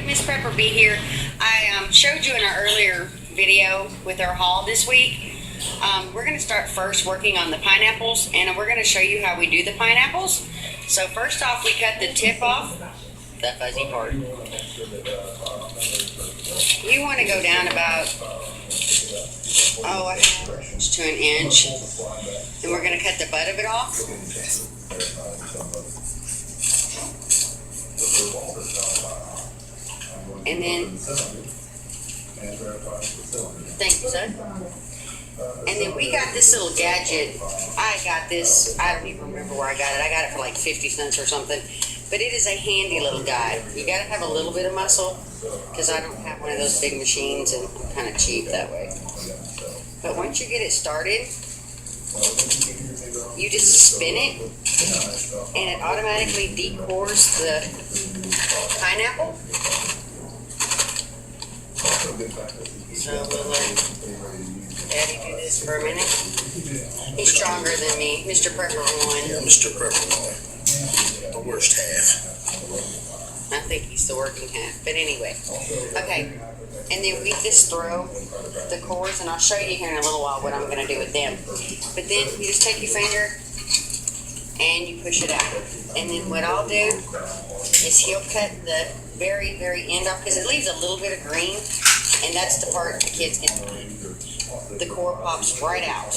Miss Prepper B here. I showed you in our earlier video with our haul this week. We're going to start first working on the pineapples, and we're going to show you how we do the pineapples. So first off, we cut the tip off, the fuzzy part. You want to go down about, a half inch to an inch, and we're going to cut the butt of it off. And then, thank you, son. And then we got this little gadget. I got this, I don't even remember where I got it. I got it for like 50 cents or something. But it is a handy little guide. You got to have a little bit of muscle, because I don't have one of those big machines, and I'm kind of cheap that way. But once you get it started, you just spin it, and it automatically decores the pineapple. So we'll let Daddy do this for a minute. He's stronger than me. Mr. Prepper won. Yeah, Mr. Prepper won. The worst half. I think he's the working half. But anyway. Okay. And then we just throw the cores, and I'll show you here in a little while what I'm going to do with them. But then you just take your finger and you push it out. And then what I'll do is he'll cut the very, very end off, because it leaves a little bit of green, and that's the part the kids can find. The core pops right out.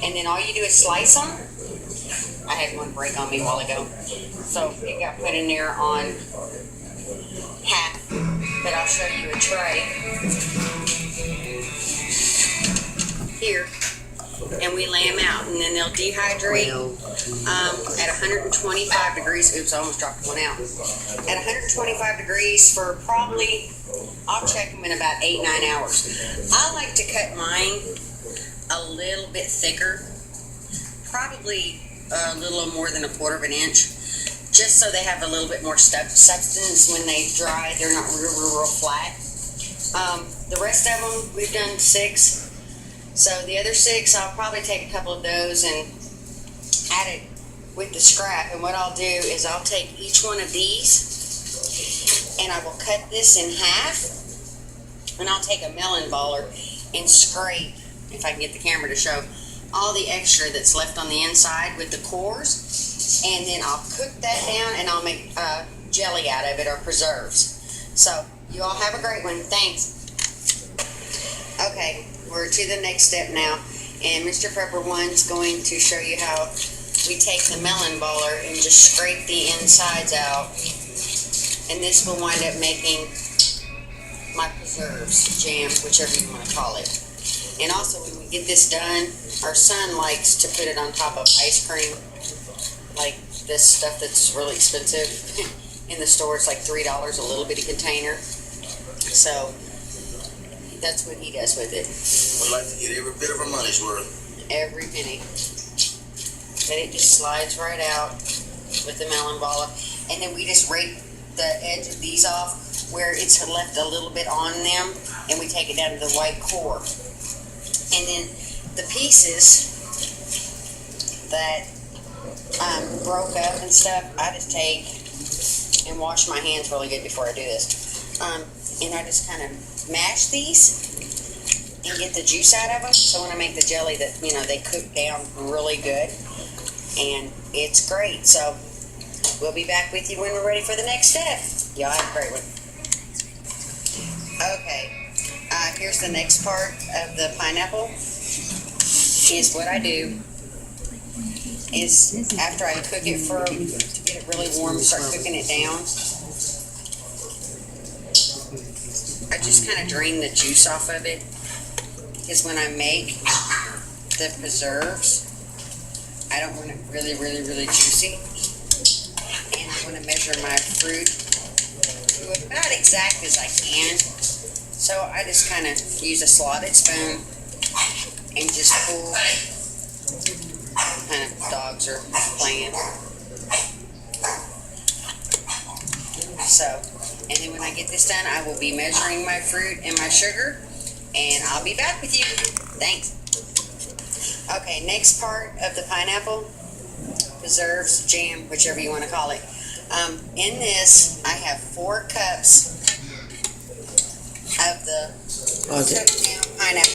And then all you do is slice them. I had one break on me a while ago, so it got put in there on half. But I'll show you a tray here, and we lay them out, and then they'll dehydrate at 125 degrees. Oops, I almost dropped one out. At 125 degrees for probably, I'll check them in about 8-9 hours. I like to cut mine a little bit thicker, probably a little more than 1/4 of an inch, just so they have a little bit more substance when they dry. They're not real flat. The rest of them, we've done 6. So the other 6, I'll probably take a couple of those and add it with the scrap. And what I'll do is I'll take each one of these, and I will cut this in half, and I'll take a melon baller and scrape, if I can get the camera to show, all the extra that's left on the inside with the cores, and then I'll cook that down, and I'll make jelly out of it, or preserves. So you all have a great one. Thanks. Okay, we're to the next step now, and Mr. Prepper 1's going to show you how we take the melon baller and just scrape the insides out, and this will wind up making my preserves, jam, whichever you want to call it. And also, when we get this done, our son likes to put it on top of ice cream, like this stuff that's really expensive in the store. It's like $3 a little bitty container. So that's what he does with it. We like to get every bit of our money's worth. Every penny. But it just slides right out with the melon baller. And then we just rake the edge of these off where it's left a little bit on them, and we take it down to the white core. And then the pieces that broke up and stuff, I just take and wash my hands really good before I do this. And I just kind of mash these and get the juice out of them. So when I make the jelly, that they cook down really good, and it's great. So we'll be back with you when we're ready for the next step. Y'all have a great one. Okay. Here's the next part of the pineapple. Is what I do is, after I cook it to get it really warm, start cooking it down, I just kind of drain the juice off of it, because when I make the preserves, I don't want it really juicy, and I want to measure my fruit to about exact as I can. So I just kind of use a slotted spoon and just pull. Kind of dogs are playing. So, and then when I get this done, I will be measuring my fruit and my sugar, and I'll be back with you. Thanks. Okay, next part of the pineapple, preserves, jam, whichever you want to call it. In this, I have 4 cups the Okay.